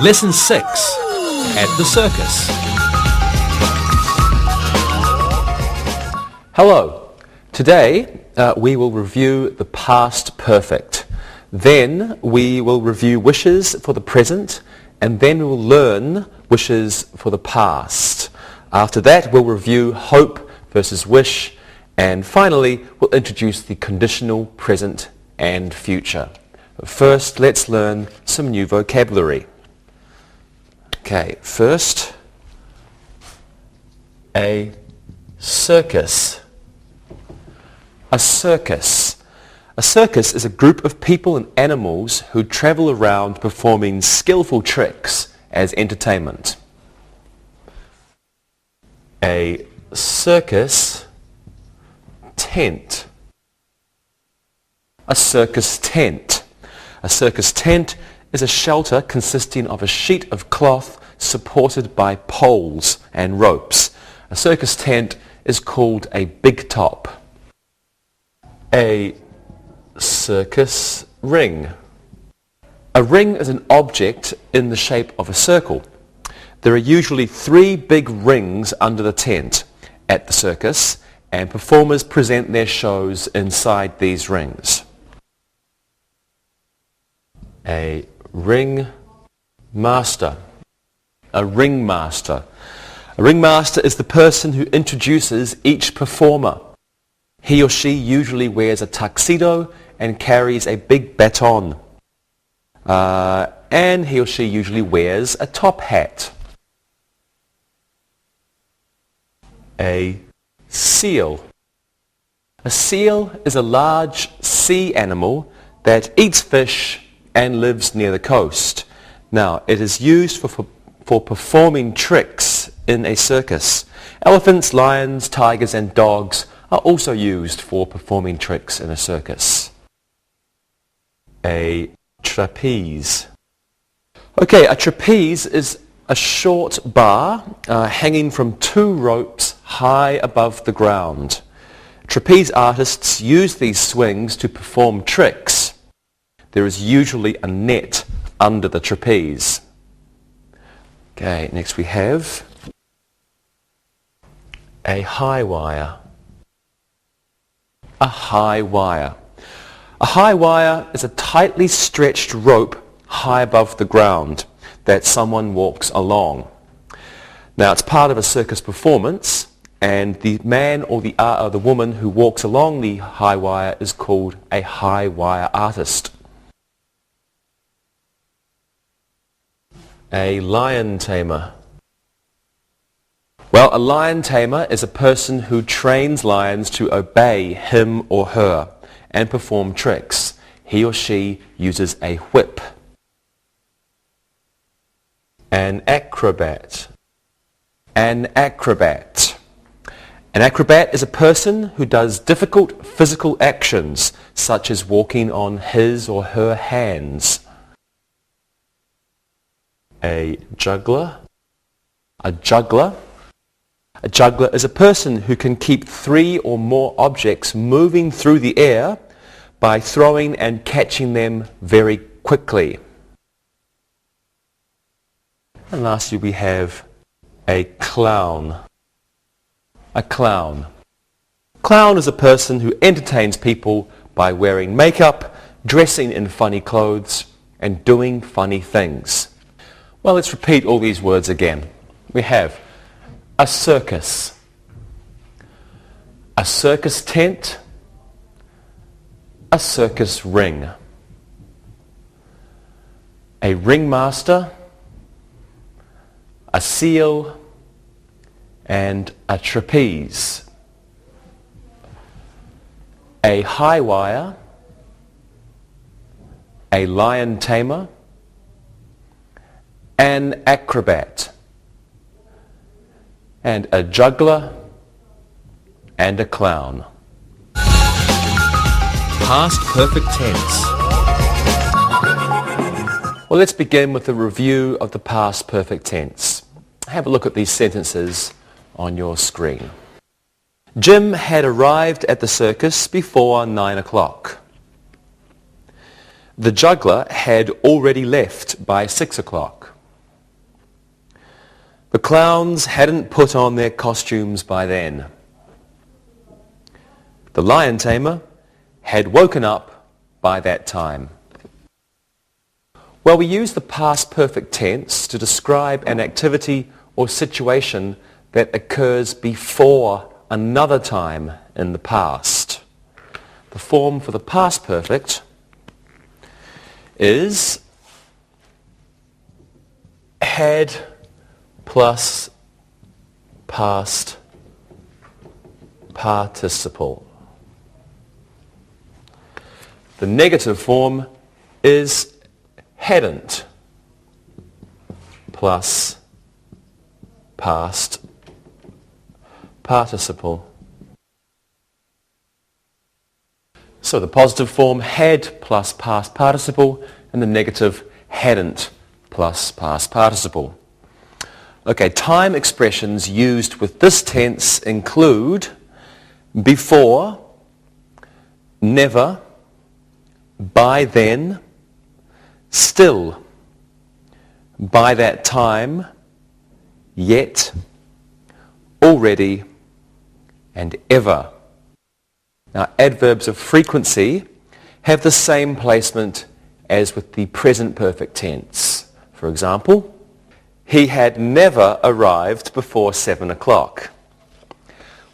Lesson 6. At the circus. Hello. Today we will review the past perfect. Then we will review wishes for the present, and then we will learn wishes for the past. After that we'll review hope versus wish, and finally we'll introduce the conditional present and future. But first, let's learn some new vocabulary. Okay, first, a circus. A circus. A circus is a group of people and animals who travel around performing skillful tricks as entertainment. A circus tent. A circus tent. A circus tent is a shelter consisting of a sheet of cloth supported by poles and ropes. A circus tent is called a big top. A circus ring. A ring is an object in the shape of a circle. There are usually 3 big rings under the tent at the circus, and performers present their shows inside these rings. A ring master. A ringmaster. A ringmaster is the person who introduces each performer. He or she usually wears a tuxedo and carries a big baton. And he or she usually wears a top hat. A seal. A seal is a large sea animal that eats fish and lives near the coast. Now, it is used for performing tricks in a circus. Elephants, lions, tigers and dogs are also used for performing tricks in a circus. A trapeze. Okay, a trapeze is a short bar hanging from 2 ropes high above the ground. Trapeze artists use these swings to perform tricks. There is usually a net under the trapeze. Okay, next we have a high wire. A high wire. A high wire is a tightly stretched rope high above the ground that someone walks along. Now, it's part of a circus performance, and the man or the woman who walks along the high wire is called a high wire artist. A lion tamer. Well, a lion tamer is a person who trains lions to obey him or her and perform tricks. He or she uses a whip. An acrobat. An acrobat. An acrobat is a person who does difficult physical actions, such as walking on his or her hands. A juggler. A juggler. A juggler is a person who can keep 3 or more objects moving through the air by throwing and catching them very quickly. And lastly we have a clown. A clown. Clown is a person who entertains people by wearing makeup, dressing in funny clothes, and doing funny things. Well, let's repeat all these words again. We have a circus, a circus tent, a circus ring, a ringmaster, a seal, and a trapeze, a high wire, a lion tamer, an acrobat, and a juggler, and a clown. Past perfect tense. Well, let's begin with a review of the past perfect tense. Have a look at these sentences on your screen. Jim had arrived at the circus before 9 o'clock. The juggler had already left by 6 o'clock. The clowns hadn't put on their costumes by then. The lion tamer had woken up by that time. Well, we use the past perfect tense to describe an activity or situation that occurs before another time in the past. The form for the past perfect is had plus past participle. The negative form is hadn't plus past participle. So the positive form had plus past participle, and the negative hadn't plus past participle. Okay, time expressions used with this tense include before, never, by then, still, by that time, yet, already, and ever. Now, adverbs of frequency have the same placement as with the present perfect tense. For example, he had never arrived before 7 o'clock.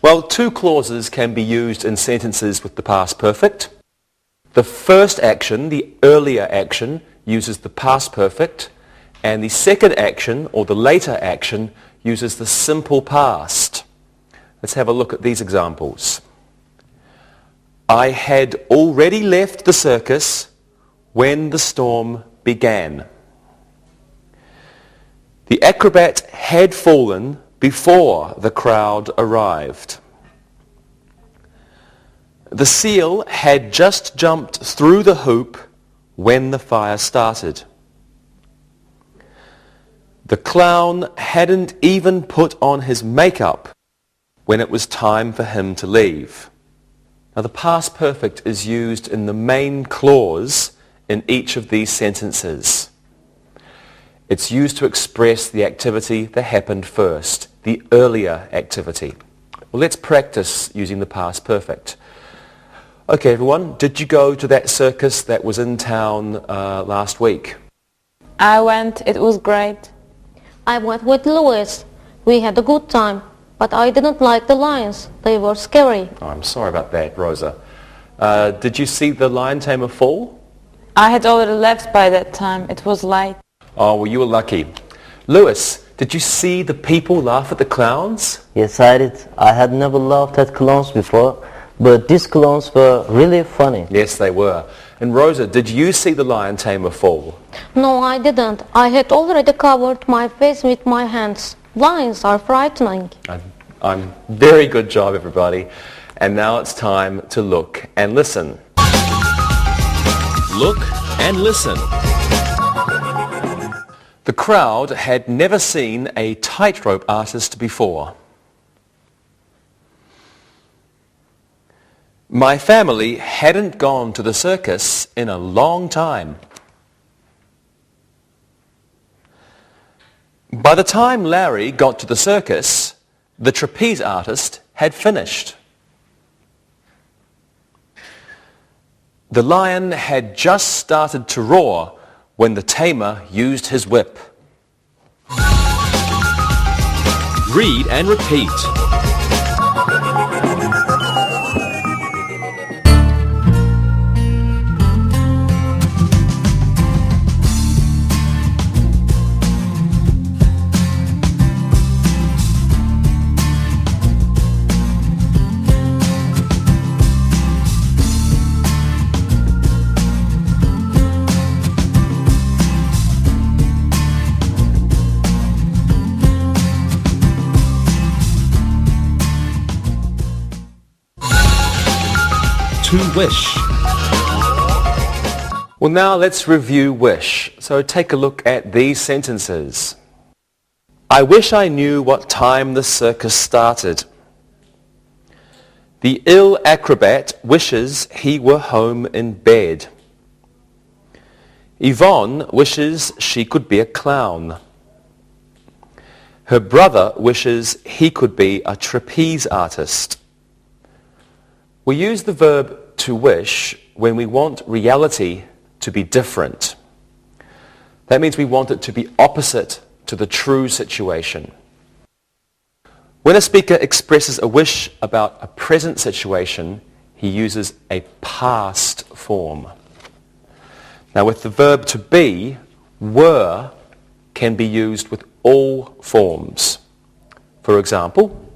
Well, two clauses can be used in sentences with the past perfect. The first action, the earlier action, uses the past perfect, and the second action, or the later action, uses the simple past. Let's have a look at these examples. I had already left the circus when the storm began. The acrobat had fallen before the crowd arrived. The seal had just jumped through the hoop when the fire started. The clown hadn't even put on his makeup when it was time for him to leave. Now, the past perfect is used in the main clause in each of these sentences. It's used to express the activity that happened first, the earlier activity. Well, let's practice using the past perfect. Okay, everyone, did you go to that circus that was in town last week? I went. It was great. I went with Louis. We had a good time, but I didn't like the lions. They were scary. Oh, I'm sorry about that, Rosa. Did you see the lion tamer fall? I had already left by that time. It was late. Oh, well, you were lucky. Louis, did you see the people laugh at the clowns? Yes, I did. I had never laughed at clowns before, but these clowns were really funny. Yes, they were. And Rosa, did you see the lion tamer fall? No, I didn't. I had already covered my face with my hands. Lions are frightening. I'm very good job, everybody. And now it's time to look and listen. Look and listen. The crowd had never seen a tightrope artist before. My family hadn't gone to the circus in a long time. By the time Larry got to the circus, the trapeze artist had finished. The lion had just started to roar when the tamer used his whip. Read and repeat. To wish. Well, now let's review wish. So take a look at these sentences. I wish I knew what time the circus started. The ill acrobat wishes he were home in bed. Yvonne wishes she could be a clown. Her brother wishes he could be a trapeze artist. We use the verb to wish when we want reality to be different. That means we want it to be opposite to the true situation. When a speaker expresses a wish about a present situation, he uses a past form. Now with the verb to be, were can be used with all forms. For example,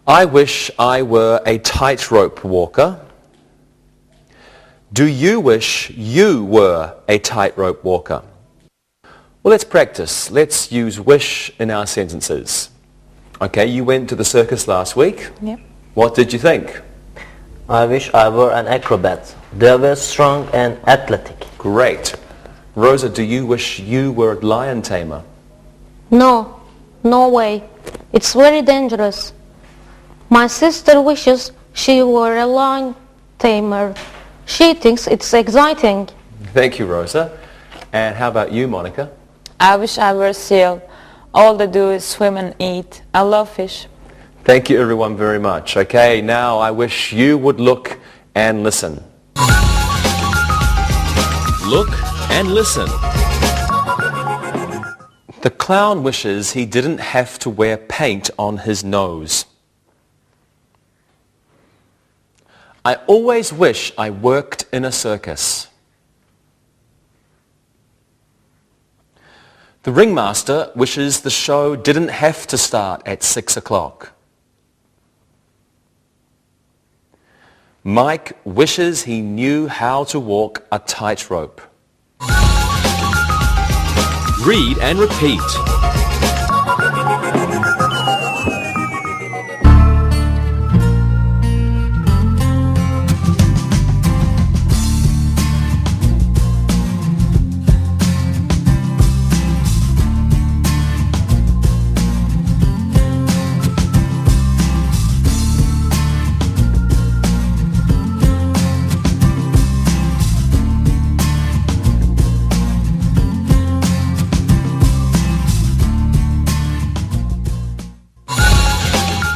I wish I were a tightrope walker. Do you wish you were a tightrope walker? Well, let's practice. Let's use wish in our sentences. Okay, you went to the circus last week. Yep. What did you think? I wish I were an acrobat. They were strong and athletic. Great. Rosa, do you wish you were a lion tamer? No, no way. It's very dangerous. My sister wishes she were a lion tamer. She thinks it's exciting. Thank you, Rosa. And how about you, Monica? I wish I were a seal. All they do is swim and eat. I love fish. Thank you, everyone, very much. Okay, now I wish you would look and listen. Look and listen. The clown wishes he didn't have to wear paint on his nose. I always wish I worked in a circus. The ringmaster wishes the show didn't have to start at 6 o'clock. Mike wishes he knew how to walk a tightrope. Read and repeat.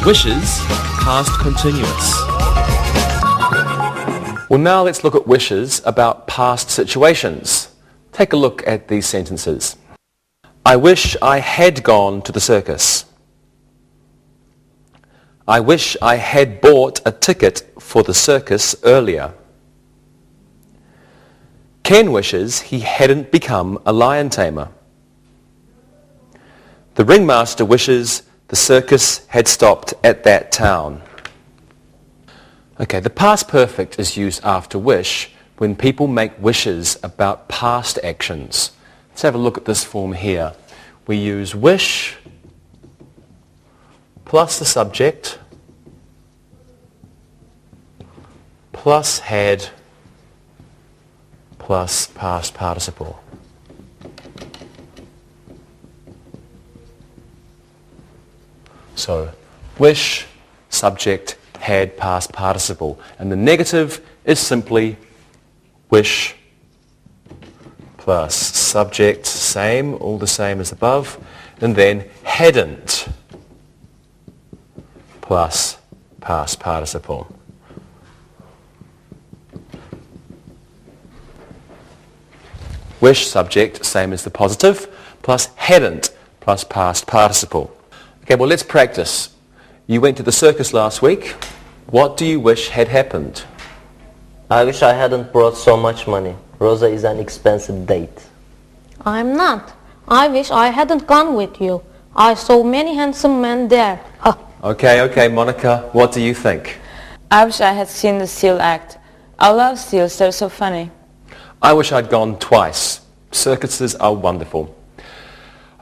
Wishes, past continuous. Well, now let's look at wishes about past situations. Take a look at these sentences. I wish I had gone to the circus. I wish I had bought a ticket for the circus earlier. Ken wishes he hadn't become a lion tamer. The ringmaster wishes the circus had stopped at that town. Okay, the past perfect is used after wish when people make wishes about past actions. Let's have a look at this form here. We use wish plus the subject plus had plus past participle. So, wish, subject, had, past participle. And the negative is simply wish plus subject, same, all the same as above, and then hadn't plus past participle. Wish, subject, same as the positive, plus hadn't plus past participle. Okay, well, let's practice. You went to the circus last week. What do you wish had happened? I wish I hadn't brought so much money. Rosa is an expensive date. I'm not. I wish I hadn't gone with you. I saw many handsome men there. Ha. Okay, Monica, what do you think? I wish I had seen the seal act. I love seals. They're so funny. I wish I'd gone twice. Circuses are wonderful.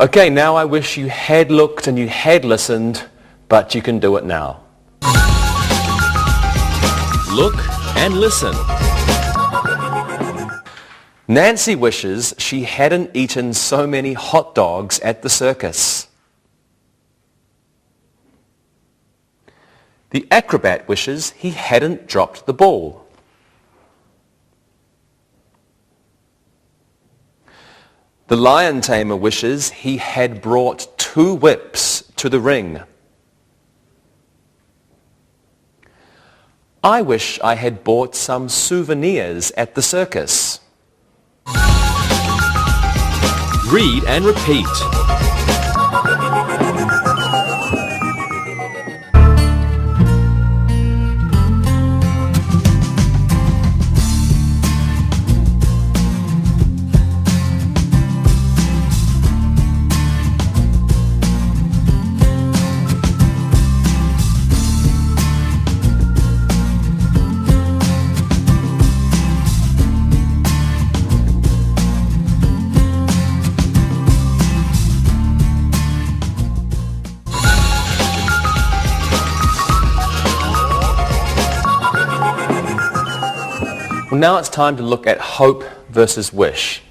Okay, now I wish you had looked and you had listened, but you can do it now. Look and listen. Nancy wishes she hadn't eaten so many hot dogs at the circus. The acrobat wishes he hadn't dropped the ball. The lion tamer wishes he had brought 2 whips to the ring. I wish I had bought some souvenirs at the circus. Read and repeat. Well, now it's time to look at hope versus wish.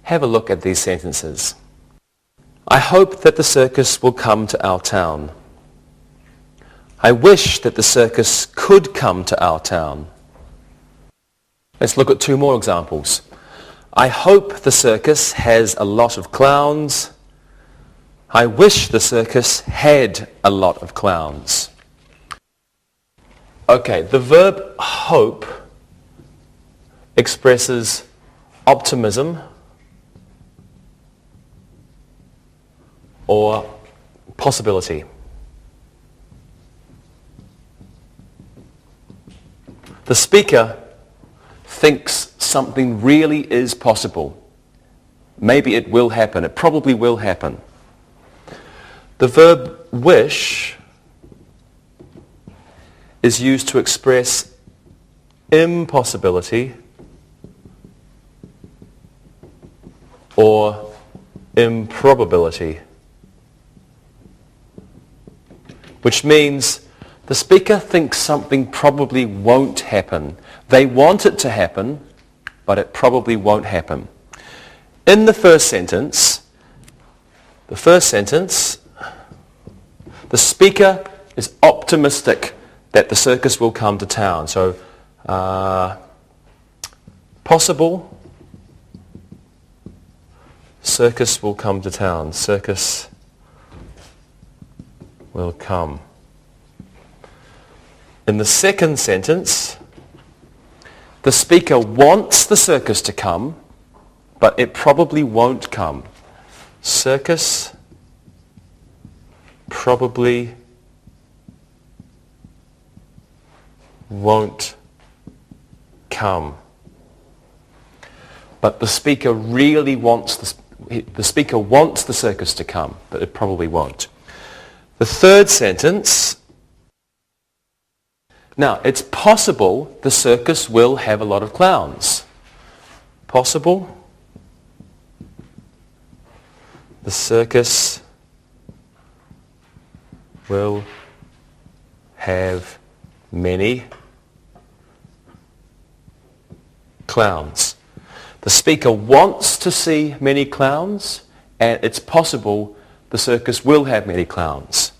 Have a look at these sentences. I hope that the circus will come to our town. I wish that the circus could come to our town. Let's look at 2 more examples. I hope the circus has a lot of clowns. I wish the circus had a lot of clowns. Okay, the verb hope expresses optimism or possibility. The speaker thinks something really is possible. Maybe it will happen. It probably will happen. The verb wish is used to express impossibility or improbability, which means the speaker thinks something probably won't happen. They want it to happen, but it probably won't happen. In the first sentence, the speaker is optimistic that the circus will come to town. So, possible, circus will come to town. Circus will come. In the second sentence, the speaker wants the circus to come, but it probably won't come. Circus probably won't come. But the speaker really wants the speaker wants the circus to come, but it probably won't. The third sentence, now it's possible the circus will have a lot of clowns. Possible the circus will have many clowns. The speaker wants to see many clowns, and it's possible the circus will have many clowns.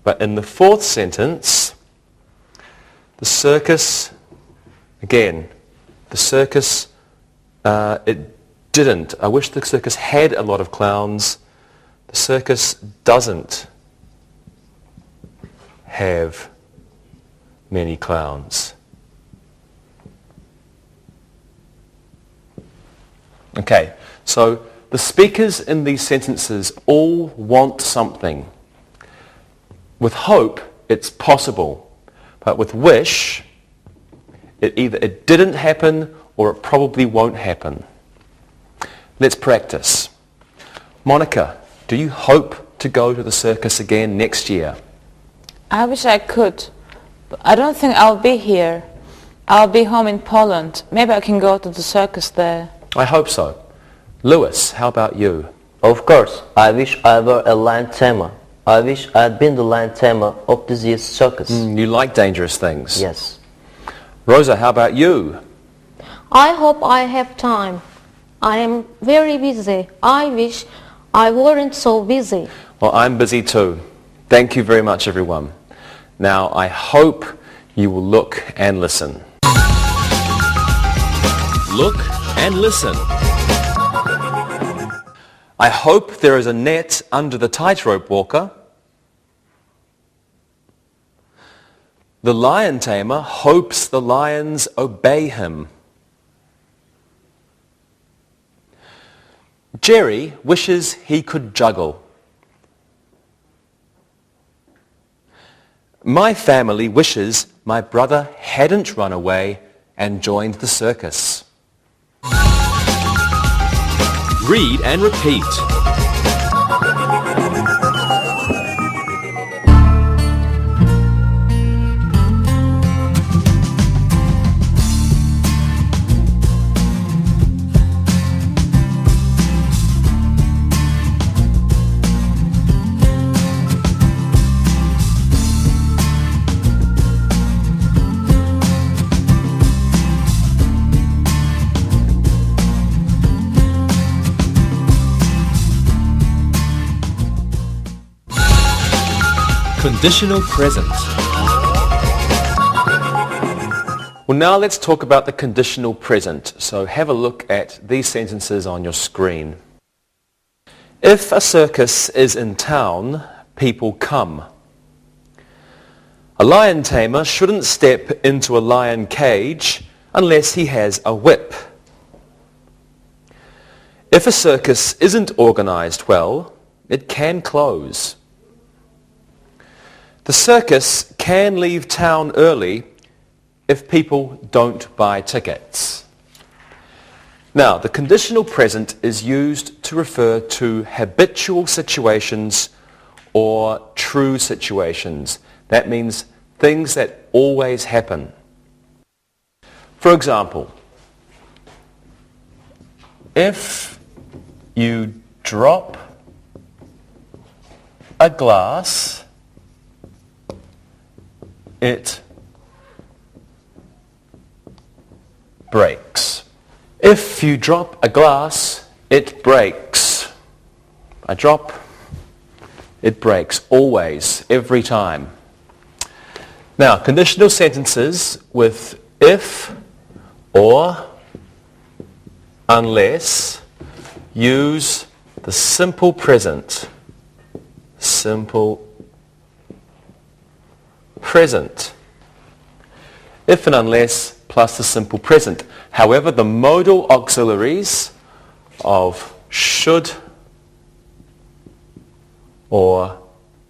But in the fourth sentence, the circus, again, the circus, it didn't. I wish the circus had a lot of clowns. The circus doesn't have many clowns. Okay, so the speakers in these sentences all want something. With hope, it's possible. But with wish, either it didn't happen or it probably won't happen. Let's practice. Monica, do you hope to go to the circus again next year? I wish I could, but I don't think I'll be here. I'll be home in Poland. Maybe I can go to the circus there. I hope so. Lewis, how about you? Of course, I wish I were a lion tamer. I wish I had been the lion tamer of this year's circus. You like dangerous things? Yes. Rosa, how about you? I hope I have time. I am very busy. I wish I weren't so busy. Well, I'm busy too. Thank you very much, everyone. Now, I hope you will look and listen. Look and listen. I hope there is a net under the tightrope walker. The lion tamer hopes the lions obey him. Jerry wishes he could juggle. My family wishes my brother hadn't run away and joined the circus. Read and repeat. Conditional present. Well, now let's talk about the conditional present. So have a look at these sentences on your screen. If a circus is in town, people come. A lion tamer shouldn't step into a lion cage unless he has a whip. If a circus isn't organized well, it can close. The circus can leave town early if people don't buy tickets. Now, the conditional present is used to refer to habitual situations or true situations. That means things that always happen. For example, if you drop a glass, it breaks. If you drop a glass, it breaks. I drop, it breaks. Always, every time. Now, conditional sentences with if or unless use the simple present. Simple present. If and unless plus the simple present. However, the modal auxiliaries of should or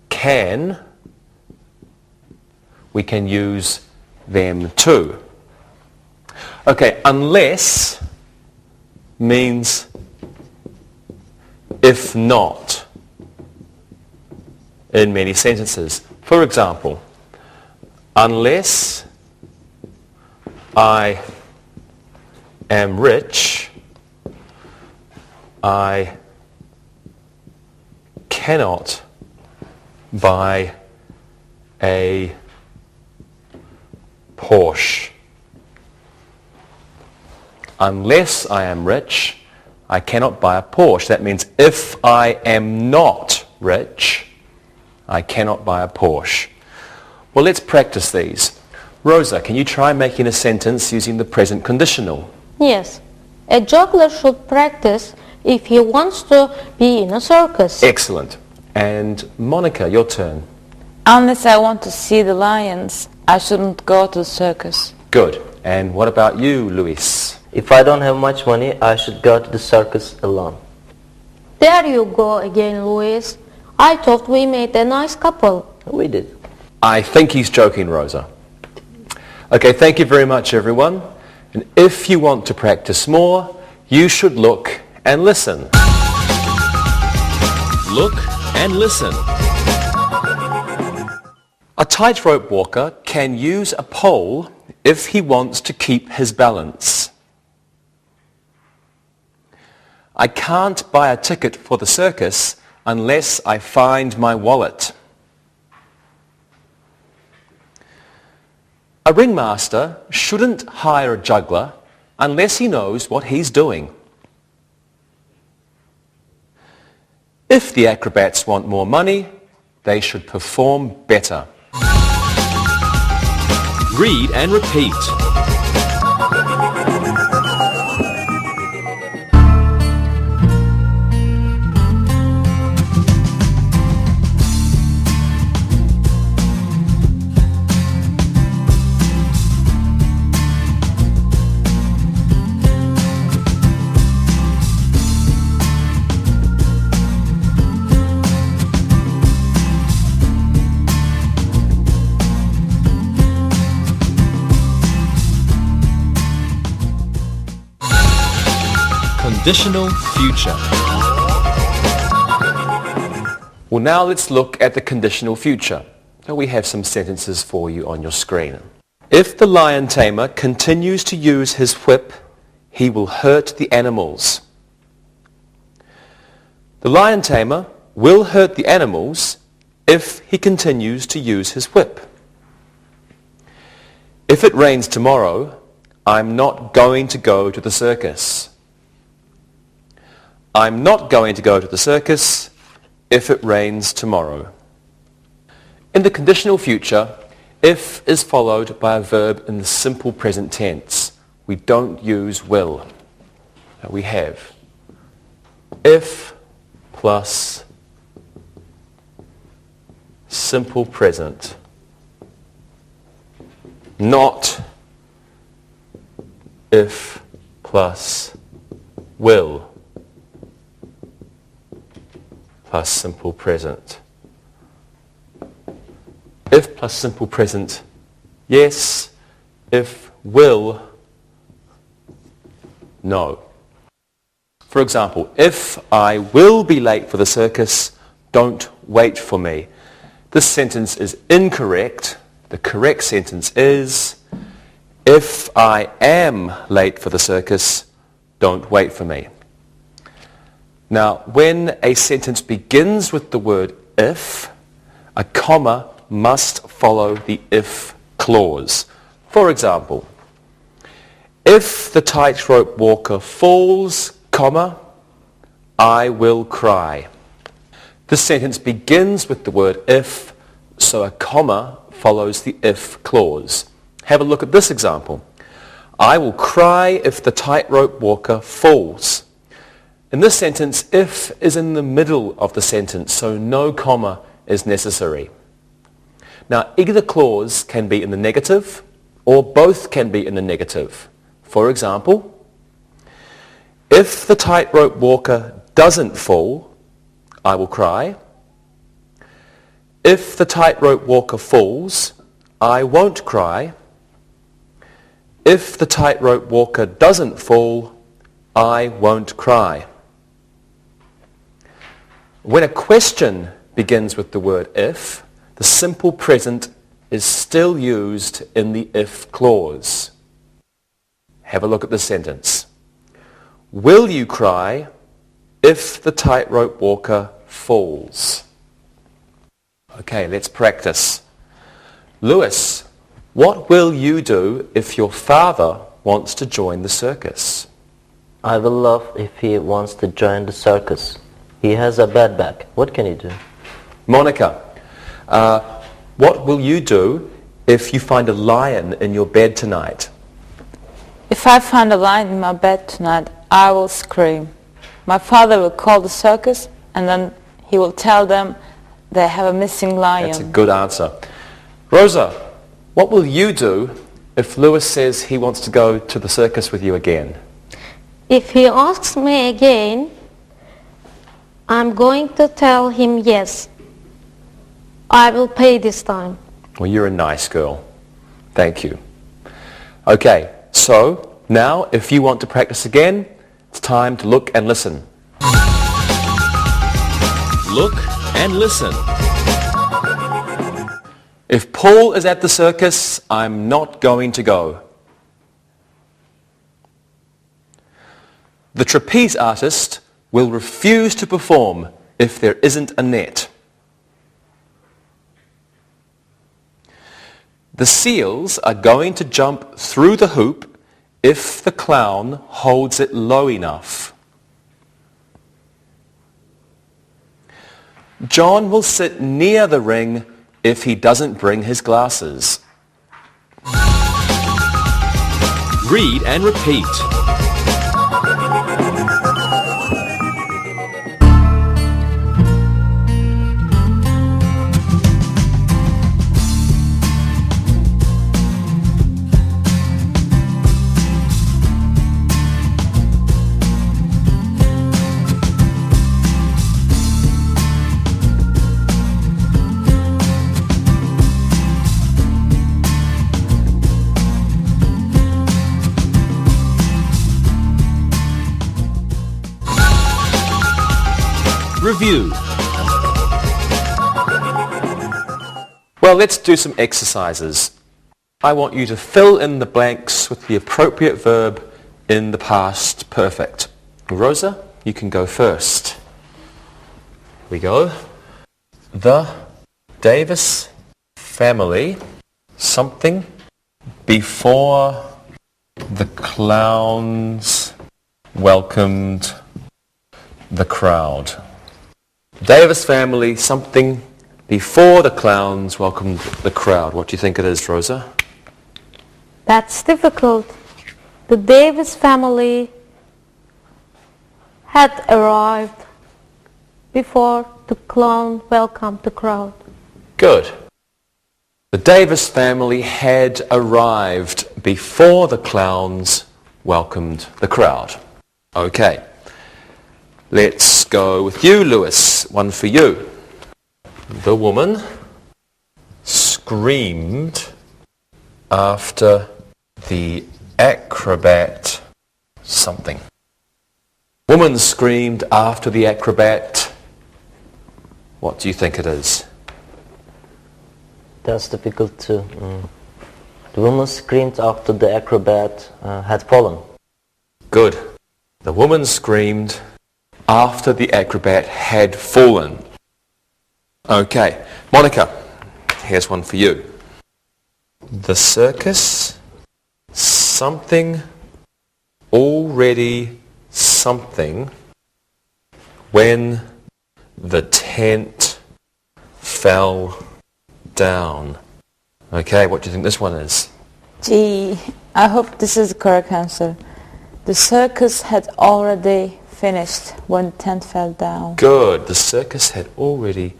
can, we can use them too. Okay, unless means if not in many sentences. For example, unless I am rich, I cannot buy a Porsche. Unless I am rich, I cannot buy a Porsche. That means if I am not rich, I cannot buy a Porsche. Well, let's practice these. Rosa, can you try making a sentence using the present conditional? Yes. A juggler should practice if he wants to be in a circus. Excellent. And Monica, your turn. Unless I want to see the lions, I shouldn't go to the circus. Good. And what about you, Luis? If I don't have much money, I should go to the circus alone. There you go again, Louis. I thought we made a nice couple. We did. I think he's joking, Rosa. Okay, thank you very much, everyone. And if you want to practice more, you should look and listen. Look and listen. A tightrope walker can use a pole if he wants to keep his balance. I can't buy a ticket for the circus unless I find my wallet. A ringmaster shouldn't hire a juggler unless he knows what he's doing. If the acrobats want more money, they should perform better. Read and repeat. conditional future. Well, now let's look at the conditional future. So we have some sentences for you on your screen. If the lion tamer continues to use his whip, he will hurt the animals. The lion tamer will hurt the animals if he continues to use his whip. If it rains tomorrow, I'm not going to go to the circus. I'm not going to go to the circus if it rains tomorrow. In the conditional future, if is followed by a verb in the simple present tense. We don't use will. We have if plus simple present, not if plus will plus simple present. If plus simple present, yes. If will, no. For example, if I will be late for the circus, don't wait for me. This sentence is incorrect. The correct sentence is, if I am late for the circus, don't wait for me. Now, when a sentence begins with the word if, a comma must follow the if clause. For example, if the tightrope walker falls, comma, I will cry. This sentence begins with the word if, so a comma follows the if clause. Have a look at this example. I will cry if the tightrope walker falls. In this sentence, if is in the middle of the sentence, so no comma is necessary. Now, either clause can be in the negative, or both can be in the negative. For example, if the tightrope walker doesn't fall, I will cry. If the tightrope walker falls, I won't cry. If the tightrope walker doesn't fall, I won't cry. When a question begins with the word if, the simple present is still used in the if clause. Have a look at this sentence. Will you cry if the tightrope walker falls? Okay, let's practice. Lewis, what will you do if your father wants to join the circus? I will laugh if he wants to join the circus. He has a bad back. What can he do? Monica, what will you do if you find a lion in your bed tonight? If I find a lion in my bed tonight, I will scream. My father will call the circus and then he will tell them they have a missing lion. That's a good answer. Rosa, what will you do if Lewis says he wants to go to the circus with you again? If he asks me again, I'm going to tell him yes. I will pay this time. Well, you're a nice girl. Thank you. Okay, so now if you want to practice again, it's time to look and listen. Look and listen. If Paul is at the circus, I'm not going to go. The trapeze artist will refuse to perform if there isn't a net. The seals are going to jump through the hoop if the clown holds it low enough. John will sit near the ring if he doesn't bring his glasses. Read and repeat. review. Well, let's do some exercises. I want you to fill in the blanks with the appropriate verb in the past perfect. Rosa, you can go first. Here we go. The Davis family something before the clowns welcomed the crowd. Davis family something before the clowns welcomed the crowd. What do you think it is, Rosa? That's difficult. The Davis family had arrived before the clown welcomed the crowd. Good. The Davis family had arrived before the clowns welcomed the crowd. Okay. Let's go with you, Lewis. One for you. The woman screamed after the acrobat something. Woman screamed after the acrobat. What do you think it is? That's difficult too. The woman screamed after the acrobat had fallen. Good. The woman screamed after the acrobat had fallen. Okay. Monica, here's one for you. The circus something already something when the tent fell down. Okay, what do you think this one is? Gee, I hope this is the correct answer. The circus had already finished when the tent fell down. Good. The circus had already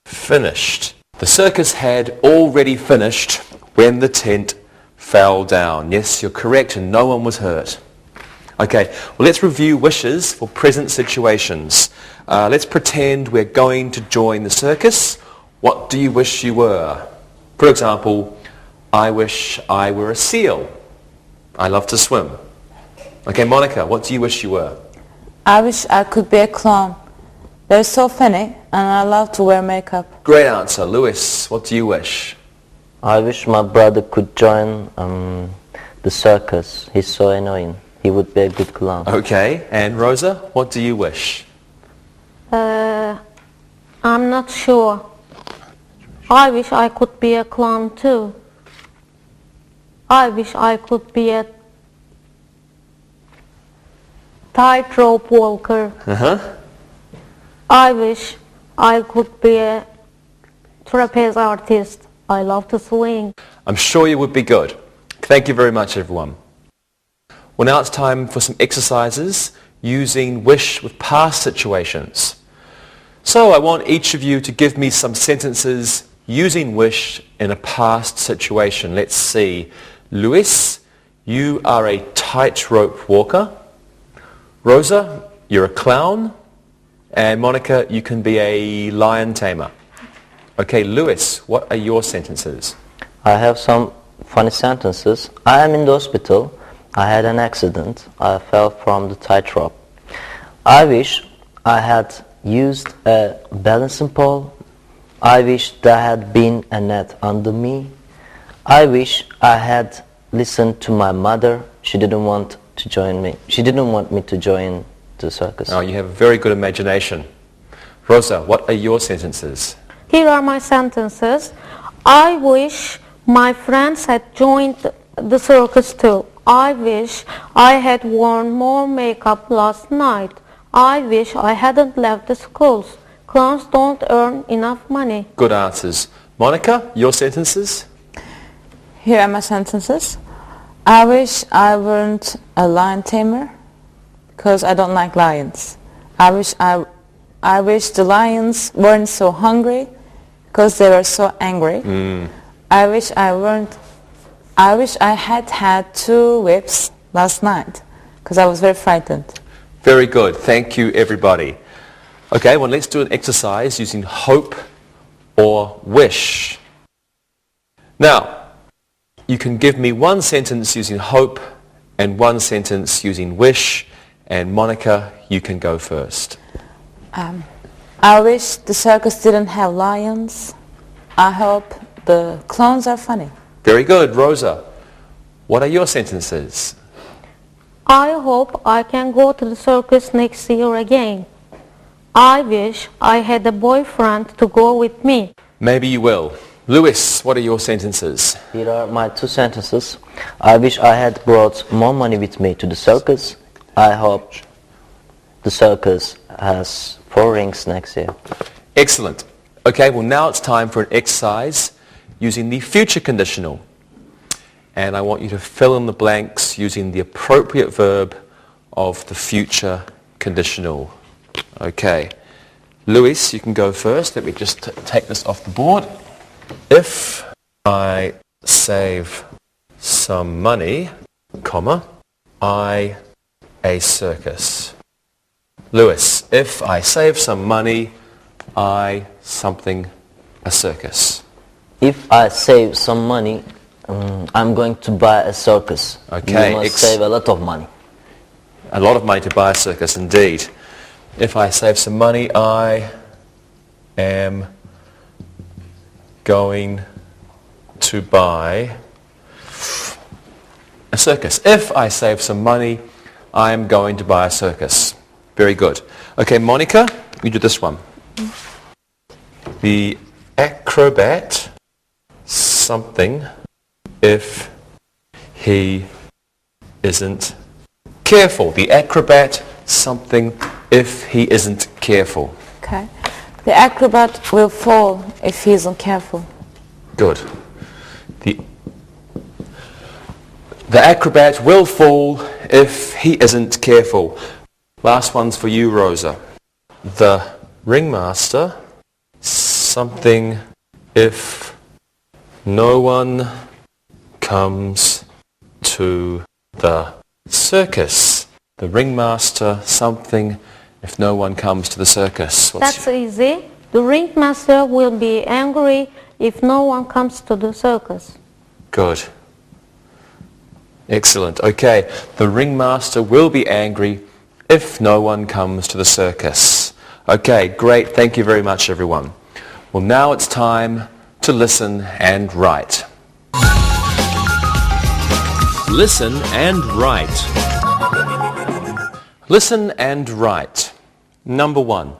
finished. The circus had already finished when the tent fell down. Yes, you're correct, and no one was hurt. Okay, well, let's review wishes for present situations. Let's pretend we're going to join the circus. What do you wish you were? For example, I wish I were a seal. I love to swim. Okay, Monica, what do you wish you were? I wish I could be a clown. They're so funny, and I love to wear makeup. Great answer. Lewis, what do you wish? I wish my brother could join the circus. He's so annoying. He would be a good clown. Okay, and Rosa, what do you wish? I'm not sure. I wish I could be a clown too. I wish I could be a tightrope walker. I wish I could be a trapeze artist. I love to swing. I'm sure you would be good. Thank you very much, everyone. Well, now it's time for some exercises using wish with past situations. So I want each of you to give me some sentences using wish in a past situation. Let's see. Luis, you are a tightrope walker. Rosa, you're a clown. And Monica, you can be a lion tamer. Okay, Luis, what are your sentences? I have some funny sentences. I am in the hospital. I had an accident. I fell from the tightrope. I wish I had used a balancing pole. I wish there had been a net under me. I wish I had listened to my mother. She didn't want to join me. She didn't want me to join the circus. Oh, you have a very good imagination. Rosa, what are your sentences? Here are my sentences. I wish my friends had joined the circus too. I wish I had worn more makeup last night. I wish I hadn't left the schools. Clowns don't earn enough money. Good answers. Monica, your sentences? Here are my sentences. I wish I weren't a lion tamer because I don't like lions. I wish the lions weren't so hungry because they were so angry. I wish I had 2 whips last night because I was very frightened. Very good. Thank you, everybody. Okay, well, let's do an exercise using hope or wish. Now, you can give me one sentence using hope and one sentence using wish. And Monica, you can go first. I wish the circus didn't have lions. I hope the clowns are funny. Very good. Rosa, what are your sentences? I hope I can go to the circus next year again. I wish I had a boyfriend to go with me. Maybe you will. Lewis, what are your sentences? Here are my two sentences. I wish I had brought more money with me to the circus. I hope the circus has 4 rings next year. Excellent. Okay, well now it's time for an exercise using the future conditional. And I want you to fill in the blanks using the appropriate verb of the future conditional. Okay. Luis, you can go first. Let me just take this off the board. If I save some money, comma, I a circus. Lewis, if I save some money, I something a circus. If I save some money, I'm going to buy a circus. Okay, You must save a lot of money. A lot of money to buy a circus, indeed. If I save some money, I am going to buy a circus. If I save some money, I am going to buy a circus. Very good. Okay, Monica, you do this one. The acrobat something if he isn't careful. The acrobat something if he isn't careful. Okay. The acrobat will fall if he isn't careful. Good. The acrobat will fall if he isn't careful. Last one's for you, Rosa. The ringmaster something if no one comes to the circus. The ringmaster something if no one comes to the circus. That's easy. The ringmaster will be angry if no one comes to the circus. Good. Excellent. Okay. The ringmaster will be angry if no one comes to the circus. Okay, great. Thank you very much, everyone. Well, now it's time to listen and write. Listen and write. Listen and write. Number 1.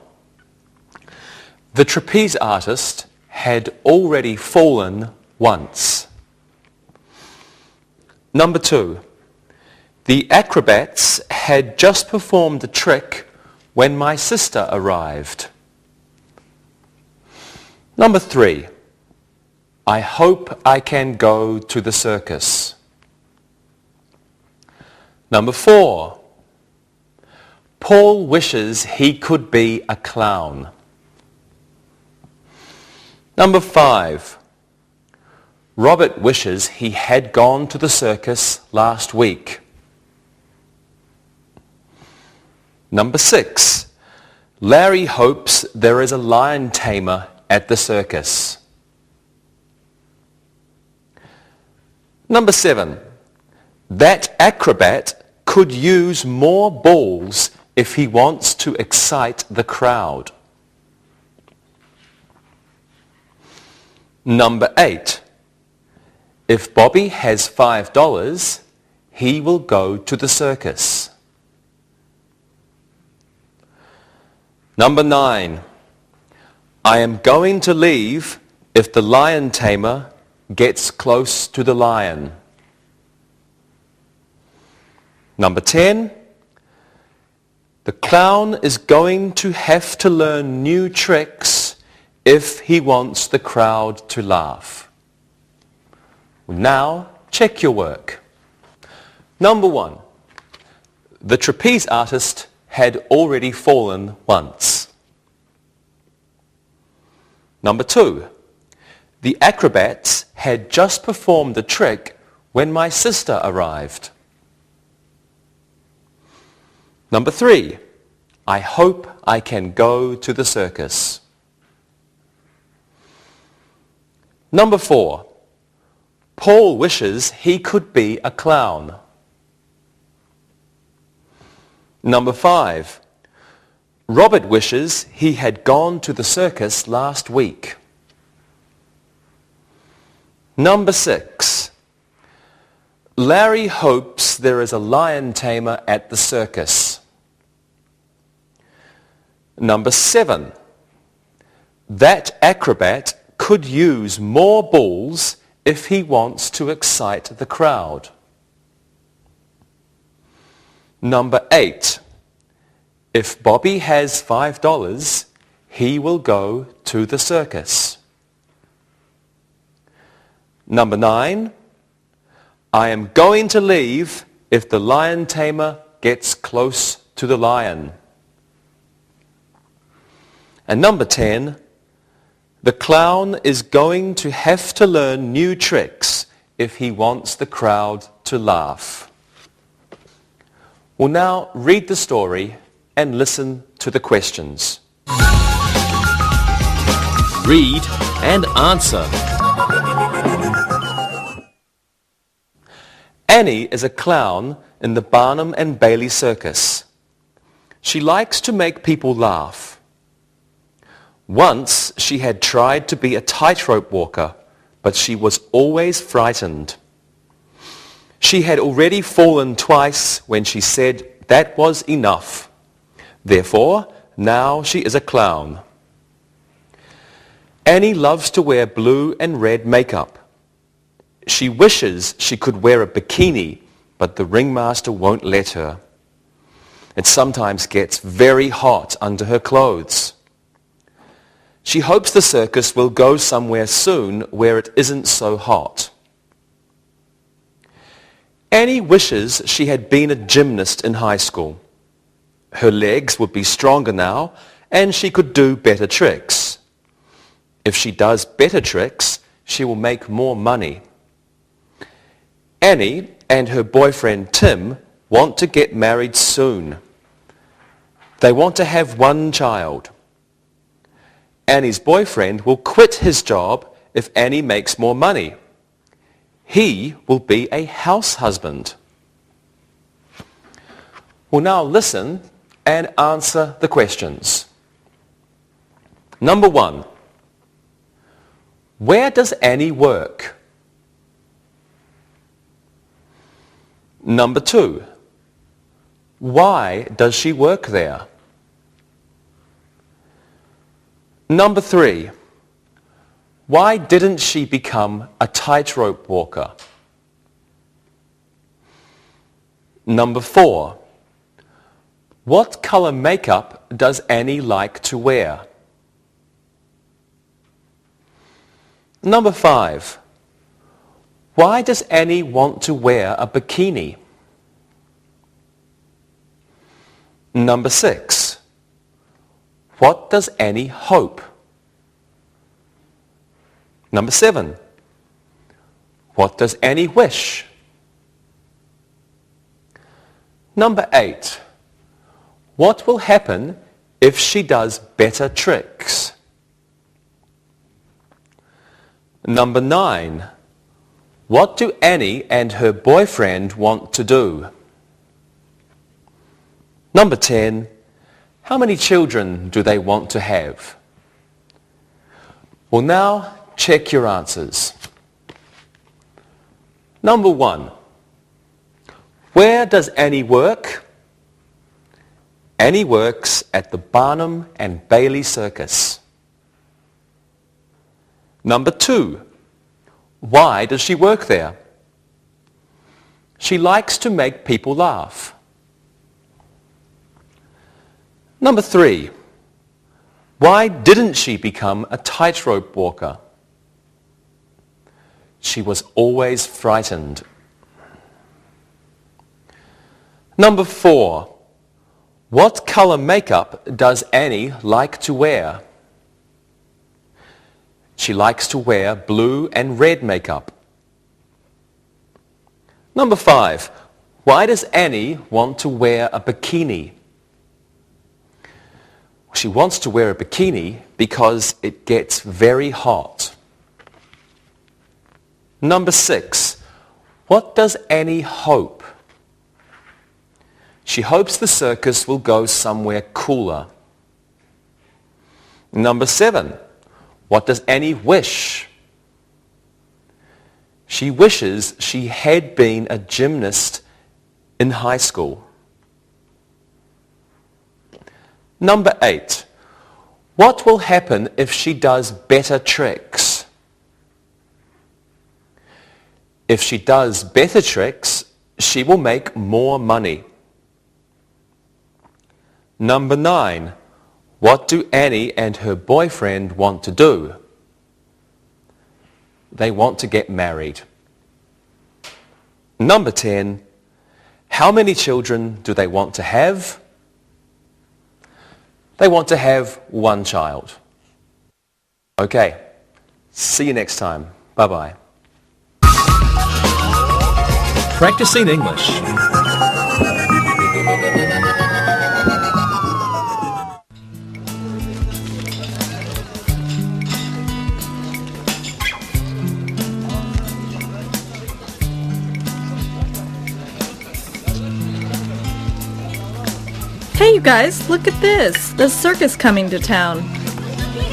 The trapeze artist had already fallen once. Number 2. The acrobats had just performed a trick when my sister arrived. Number 3. I hope I can go to the circus. Number 4. Paul wishes he could be a clown. Number 5. Robert wishes he had gone to the circus last week. Number 6. Larry hopes there is a lion tamer at the circus. Number 7. That acrobat could use more balls if he wants to excite the crowd. Number 8. If Bobby has $5, he will go to the circus. Number 9. I am going to leave if the lion tamer gets close to the lion. Number 10. The clown is going to have to learn new tricks if he wants the crowd to laugh. Now, check your work. Number 1. The trapeze artist had already fallen once. Number 2. The acrobats had just performed a trick when my sister arrived. Number 3. I hope I can go to the circus. Number 4. Paul wishes he could be a clown. Number 5. Robert wishes he had gone to the circus last week. Number 6. Larry hopes there is a lion tamer at the circus. Number 7. That acrobat could use more balls if he wants to excite the crowd. Number 8. If Bobby has $5, he will go to the circus. Number 9. I am going to leave if the lion tamer gets close to the lion. And number 10. The clown is going to have to learn new tricks if he wants the crowd to laugh. We'll now read the story and listen to the questions. Read and answer. Annie is a clown in the Barnum and Bailey Circus. She likes to make people laugh. Once she had tried to be a tightrope walker, but she was always frightened. She had already fallen twice when she said that was enough. Therefore, now she is a clown. Annie loves to wear blue and red makeup. She wishes she could wear a bikini, but the ringmaster won't let her. It sometimes gets very hot under her clothes. She hopes the circus will go somewhere soon where it isn't so hot. Annie wishes she had been a gymnast in high school. Her legs would be stronger now, and she could do better tricks. If she does better tricks, she will make more money. Annie and her boyfriend Tim want to get married soon. They want to have one child. Annie's boyfriend will quit his job if Annie makes more money. He will be a house husband. We'll now listen and answer the questions. Number 1. Where does Annie work? Number 2. Why does she work there? Number 3. Why didn't she become a tightrope walker? Number 4. What color makeup does Annie like to wear? Number 5. Why does Annie want to wear a bikini? Number 6. What does Annie hope? Number 7. What does Annie wish? Number 8. What will happen if she does better tricks? Number 9. What do Annie and her boyfriend want to do? Number 10. How many children do they want to have? Well, now check your answers. Number 1. Where does Annie work? Annie works at the Barnum and Bailey Circus. Number 2. Why does she work there? She likes to make people laugh. Number 3. Why didn't she become a tightrope walker? She was always frightened. Number 4. What color makeup does Annie like to wear? She likes to wear blue and red makeup. Number 5. Why does Annie want to wear a bikini? She wants to wear a bikini because it gets very hot. Number 6. What does Annie hope? She hopes the circus will go somewhere cooler. Number 7. What does Annie wish? She wishes she had been a gymnast in high school. Number 8. What will happen if she does better tricks? If she does better tricks, she will make more money. Number 9. What do Annie and her boyfriend want to do? They want to get married. Number 10. How many children do they want to have? They want to have 1 child. Okay, see you next time. Bye-bye. Practicing English. Hey you guys, look at this. There's a circus coming to town.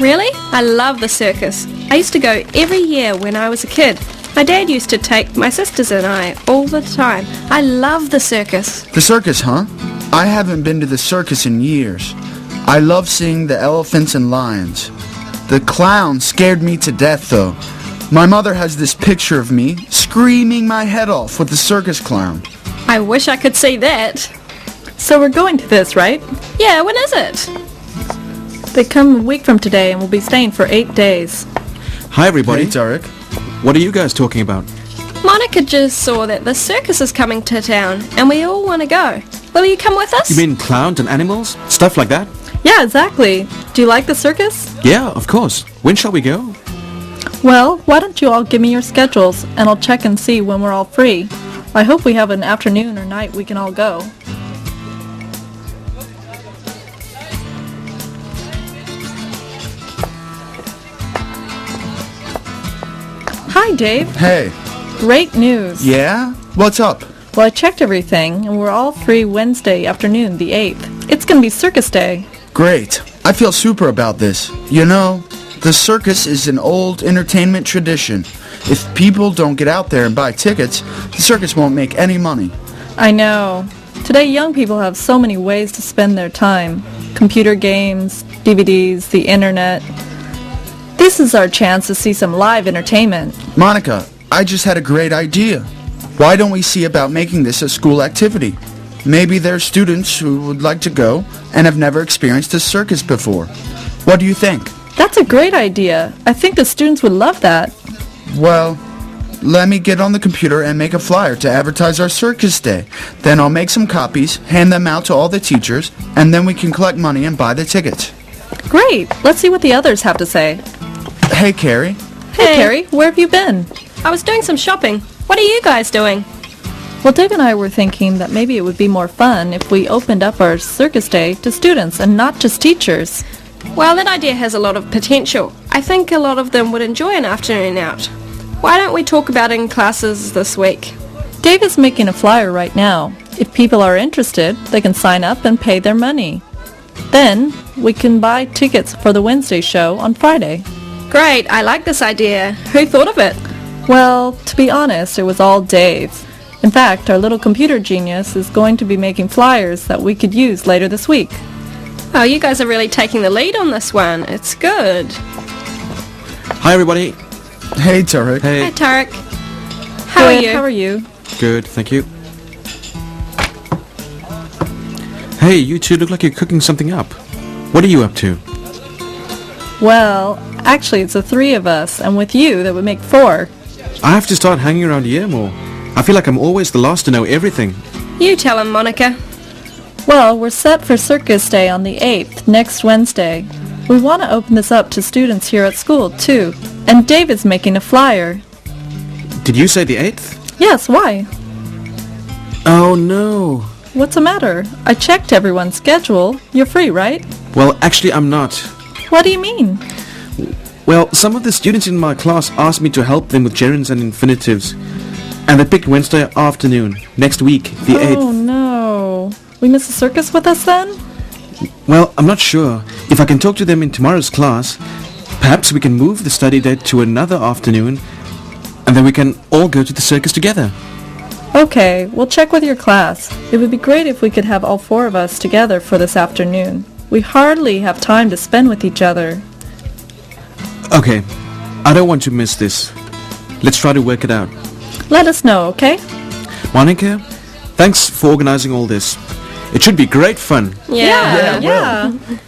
Really? I love the circus. I used to go every year when I was a kid. My dad used to take my sisters and I all the time. I love the circus. The circus, huh? I haven't been to the circus in years. I love seeing the elephants and lions. The clown scared me to death, though. My mother has this picture of me screaming my head off with the circus clown. I wish I could see that. So we're going to this, right? Yeah, when is it? They come a week from today and we'll be staying for 8 days. Hi everybody. Hey, Tarek. What are you guys talking about? Monica just saw that the circus is coming to town and we all want to go. Will you come with us? You mean clowns and animals? Stuff like that? Yeah, exactly. Do you like the circus? Yeah, of course. When shall we go? Well, why don't you all give me your schedules and I'll check and see when we're all free. I hope we have an afternoon or night we can all go. Hi, Dave. Hey. Great news. Yeah? What's up? Well, I checked everything, and we're all free Wednesday afternoon, the 8th. It's going to be Circus Day. Great. I feel super about this. You know, the circus is an old entertainment tradition. If people don't get out there and buy tickets, the circus won't make any money. I know. Today, young people have so many ways to spend their time. Computer games, DVDs, the internet. This is our chance to see some live entertainment. Monica, I just had a great idea. Why don't we see about making this a school activity? Maybe there's students who would like to go and have never experienced a circus before. What do you think? That's a great idea. I think the students would love that. Well, let me get on the computer and make a flyer to advertise our circus day. Then I'll make some copies, hand them out to all the teachers, and then we can collect money and buy the tickets. Great. Let's see what the others have to say. Hey, Carrie. Hey, Carrie, where have you been? I was doing some shopping. What are you guys doing? Well, Dave and I were thinking that maybe it would be more fun if we opened up our circus day to students and not just teachers. Well, that idea has a lot of potential. I think a lot of them would enjoy an afternoon out. Why don't we talk about it in classes this week? Dave is making a flyer right now. If people are interested, they can sign up and pay their money. Then, we can buy tickets for the Wednesday show on Friday. Great, I like this idea. Who thought of it? Well, to be honest, it was all Dave. In fact, our little computer genius is going to be making flyers that we could use later this week. Oh, you guys are really taking the lead on this one. It's good. Hi everybody. Hey, Tarek. Hey. Hi, Tarek. How are Good, you? How are you? Good, thank you. Hey, you two look like you're cooking something up. What are you up to? Well, actually, it's the 3 of us, and with you, that would make 4. I have to start hanging around here more. I feel like I'm always the last to know everything. You tell him, Monica. Well, we're set for Circus Day on the 8th, next Wednesday. We want to open this up to students here at school, too. And David's making a flyer. Did you say the 8th? Yes, why? Oh no. What's the matter? I checked everyone's schedule. You're free, right? Well, actually I'm not. What do you mean? Well, some of the students in my class asked me to help them with gerunds and infinitives. And they picked Wednesday afternoon, next week, the 8th. Oh, no. We miss the circus with us then? Well, I'm not sure. If I can talk to them in tomorrow's class, perhaps we can move the study date to another afternoon, and then we can all go to the circus together. Okay, we'll check with your class. It would be great if we could have all 4 of us together for this afternoon. We hardly have time to spend with each other. Okay, I don't want to miss this. Let's try to work it out. Let us know, okay? Monica, thanks for organizing all this. It should be great fun. Yeah. Yeah, it will.